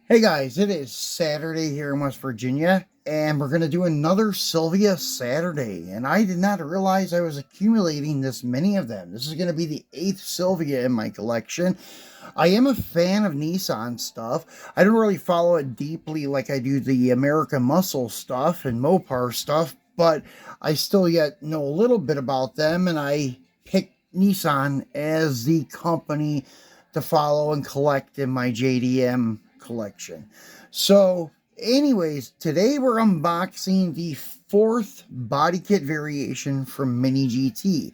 Hey guys, it is Saturday here in West Virginia, and we're going to do another Silvia Saturday. And I did not realize I was accumulating this many of them. This is going to be the 8th Silvia in my collection. I am a fan of Nissan stuff. I don't really follow it deeply like I do the American Muscle stuff and Mopar stuff, but I still yet know a little bit about them, and I picked Nissan as the company to follow and collect in my JDM collection. So, anyways, today we're unboxing the 4th body kit variation from Mini GT.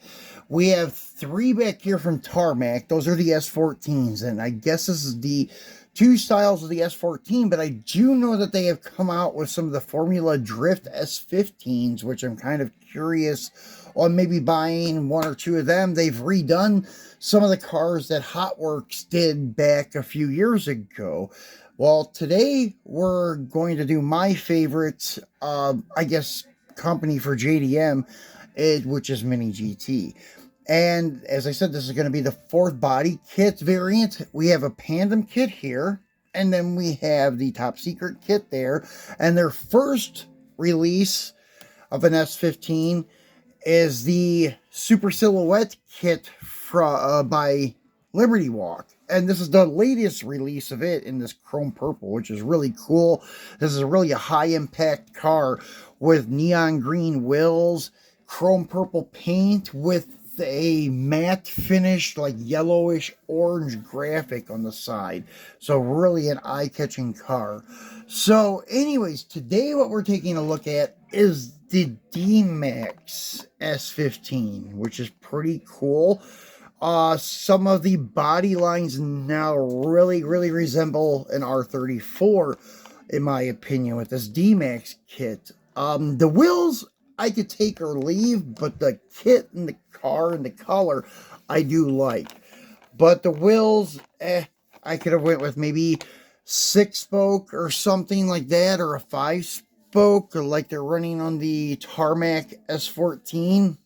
We have 3 back here from Tarmac. Those are the S14s, and I guess this is the 2 styles of the S14, but I do know that they have come out with some of the Formula Drift S15s, which I'm kind of curious on maybe buying 1 or 2 of them. They've redone some of the cars that Hot Works did back a few years ago. Well, today we're going to do my favorite, company for JDM, which is Mini GT. And as I said, this is going to be the 4th body kit variant. We have a Pandem kit here, and then we have the Top Secret kit there. And their first release of an S15 is the Super Silhouette kit by Liberty Walk. And this is the latest release of it in this chrome purple, which is really cool. This is really a high impact car with neon green wheels, chrome purple paint with a matte finish, like yellowish orange graphic on the side. So really an eye-catching car. So anyways, today what we're taking a look at is the D-Max S15, which is pretty cool. Some of the body lines now really resemble an R34, in my opinion, with this D-Max kit. The wheels I could take or leave, but the kit and the car and the color I do like. But the wheels, I could have went with maybe 6-spoke or something like that, or a 5-spoke, or like they're running on the Tarmac S14.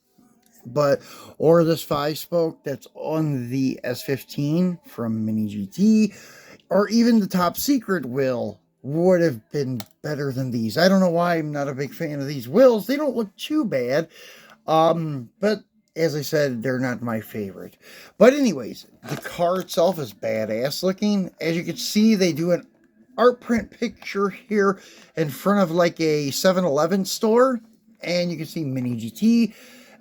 Or this 5-spoke that's on the S15 from Mini GT, or even the Top Secret wheel would have been better than these. I don't know why I'm not a big fan of these wheels. They don't look too bad. But as I said, they're not my favorite. But anyways, the car itself is badass looking. As you can see, they do an art print picture here in front of like a 7-Eleven store. And you can see Mini GT,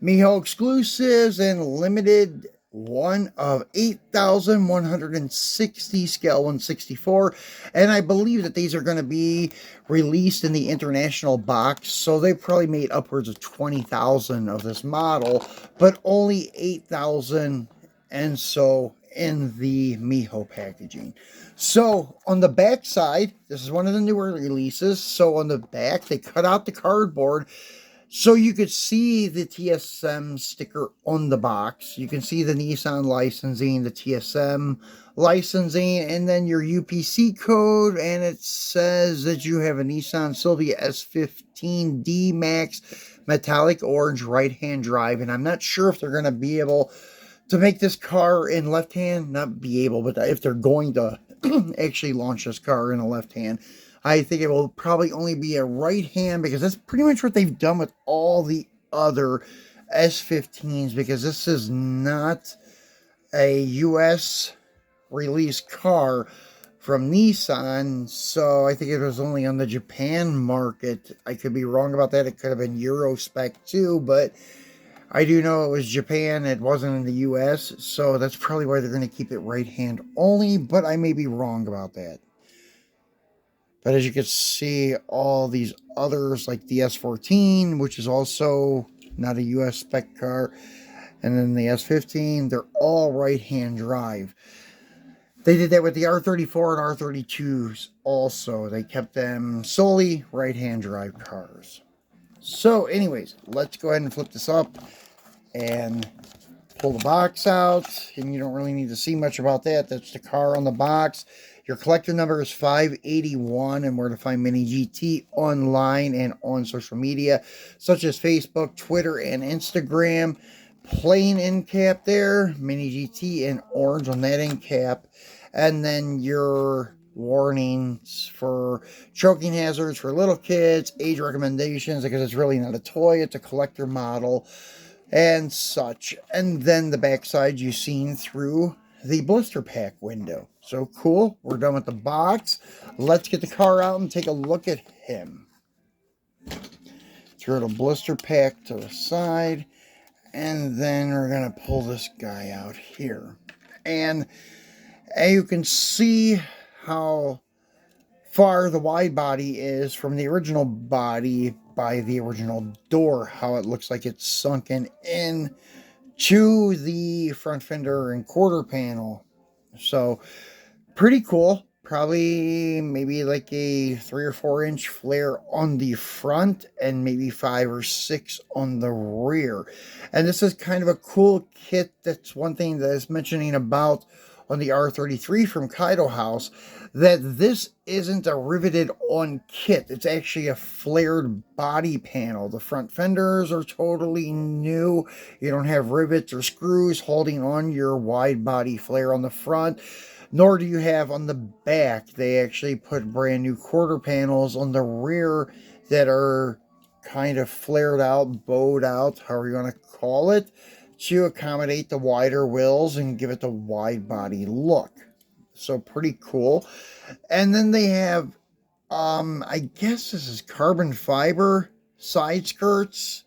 Miho exclusives, and limited one of 8,160, scale 164. And I believe that these are going to be released in the international box, so they probably made upwards of 20,000 of this model, but only 8,000 and so in the Miho packaging. So on the back side, this is one of the newer releases. So on the back, they cut out the cardboard so you could see the TSM sticker on the box. You can see the Nissan licensing, the TSM licensing, and then your UPC code, and it says that you have a Nissan Silvia S15 D-Max metallic orange right-hand drive. And I'm not sure if they're going to be able to make this car in left-hand, not be able, but if they're going to actually launch this car in a left-hand. I think it will probably only be a right hand, because that's pretty much what they've done with all the other S15s, because this is not a US release car from Nissan. So I think it was only on the Japan market. I could be wrong about that. It could have been Euro spec too, but I do know it was Japan. It wasn't in the US. So that's probably why they're going to keep it right hand only, but I may be wrong about that. But as you can see, all these others, like the S14, which is also not a US spec car, and then the S15, they're all right-hand drive. They did that with the R34 and R32s also. They kept them solely right-hand drive cars. So anyways, let's go ahead and flip this up and pull the box out. And you don't really need to see much about that. That's the car on the box. Your collector number is 581, and where to find Mini GT online and on social media, such as Facebook, Twitter, and Instagram. Plain end cap there, Mini GT in orange on that end cap. And then your warnings for choking hazards for little kids, age recommendations, because it's really not a toy, it's a collector model, and such. And then the backside you've seen through the blister pack window. So cool. We're done with the box. Let's get the car out and take a look at him. Throw the blister pack to the side, and then we're going to pull this guy out here. And you can see how far the wide body is from the original body by the original door, how it looks like it's sunken in to the front fender and quarter panel. So pretty cool. Probably maybe like a 3 or 4 inch flare on the front and maybe 5 or 6 on the rear. And this is kind of a cool kit. That's one thing that I was mentioning about on the R33 from Kaido House, that this isn't a riveted on kit. It's actually a flared body panel. The front fenders are totally new. You don't have rivets or screws holding on your wide body flare on the front, nor do you have on the back. They actually put brand new quarter panels on the rear that are kind of flared out, bowed out, however you want to call it, to accommodate the wider wheels and give it the wide body look. So pretty cool. And then they have, I guess this is carbon fiber side skirts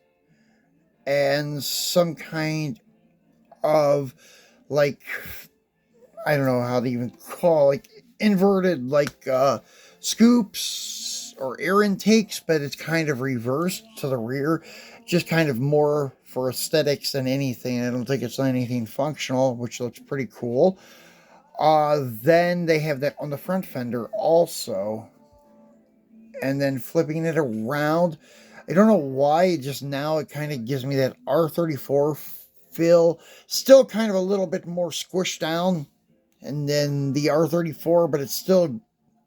and some kind of, like, I don't know how to even call, like inverted, like scoops or air intakes, but it's kind of reversed to the rear, just kind of more for aesthetics than anything. I don't think it's anything functional, which looks pretty cool. Then they have that on the front fender also, and then flipping it around, I don't know why, just now it kind of gives me that R34 feel, still kind of a little bit more squished down and then the R34, but it's still,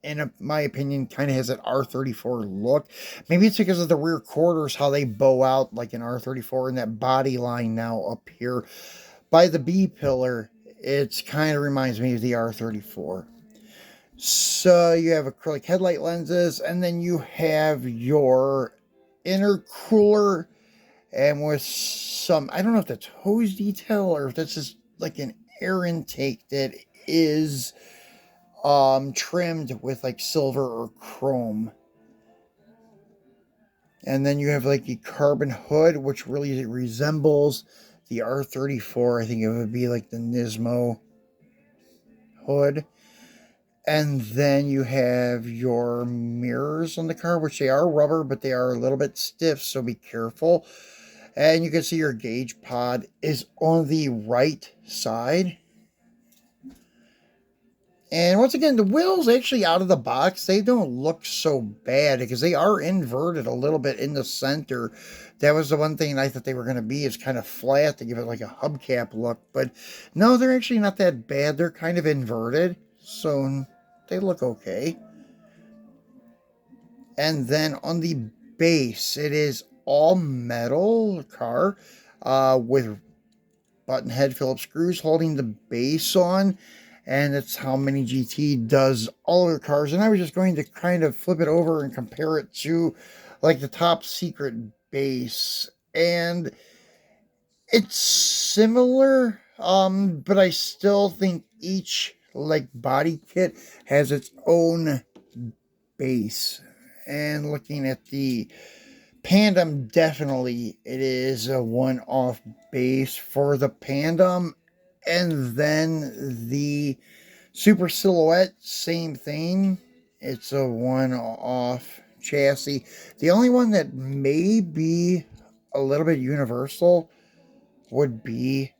in my opinion, kind of has that R34 look. Maybe it's because of the rear quarters, how they bow out like an R34, and that body line now up here by the B pillar. It kind of reminds me of the R34. So you have acrylic headlight lenses, and then you have your intercooler, and with some, I don't know if that's hose detail or if that's just like an air intake that is trimmed with like silver or chrome. And then you have like the carbon hood, which really resembles the R34. I think it would be like the Nismo hood. And then you have your mirrors on the car, which they are rubber, but they are a little bit stiff, so be careful. And you can see your gauge pod is on the right side. And once again, the wheels actually out of the box, they don't look so bad because they are inverted a little bit in the center. That was the one thing I thought they were going to be, is kind of flat to give it like a hubcap look. But no, they're actually not that bad. They're kind of inverted, so they look okay. And then on the base, it is all metal car with button head Phillips screws holding the base on. And that's how Mini GT does all of their cars. And I was just going to kind of flip it over and compare it to like the Top Secret base. And it's similar, but I still think each like body kit has its own base. And looking at the Pandem, definitely it is a one-off base for the Pandem. And then the Super Silhouette, same thing. It's a one-off chassis. The only one that may be a little bit universal would be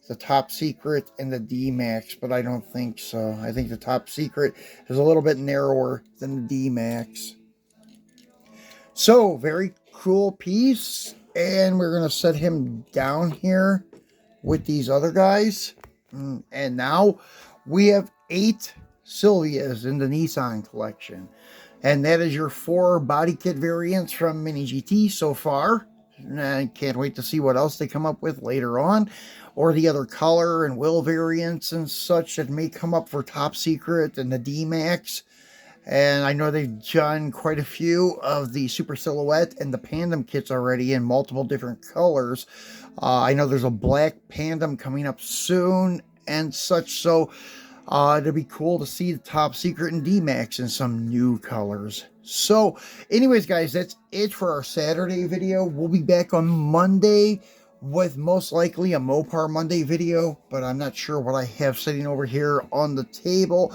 the Top Secret and the D-Max, but I don't think so. I think the Top Secret is a little bit narrower than the D-Max. So, very cool piece. And we're going to set him down here with these other guys. And now we have 8 Silvias in the Nissan collection. And that is your 4 body kit variants from Mini GT so far. I can't wait to see what else they come up with later on, or the other color and wheel variants and such that may come up for Top Secret and the D-Max. And I know they've done quite a few of the Super Silhouette and the Pandem kits already in multiple different colors. I know there's a black Pandem coming up soon and such, so it'd be cool to see the Top Secret and D-Max in some new colors. So, anyways, guys, that's it for our Saturday video. We'll be back on Monday with most likely a Mopar Monday video, but I'm not sure what I have sitting over here on the table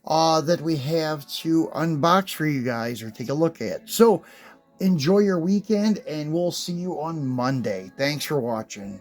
that we have to unbox for you guys or take a look at. So, enjoy your weekend, and we'll see you on Monday. Thanks for watching.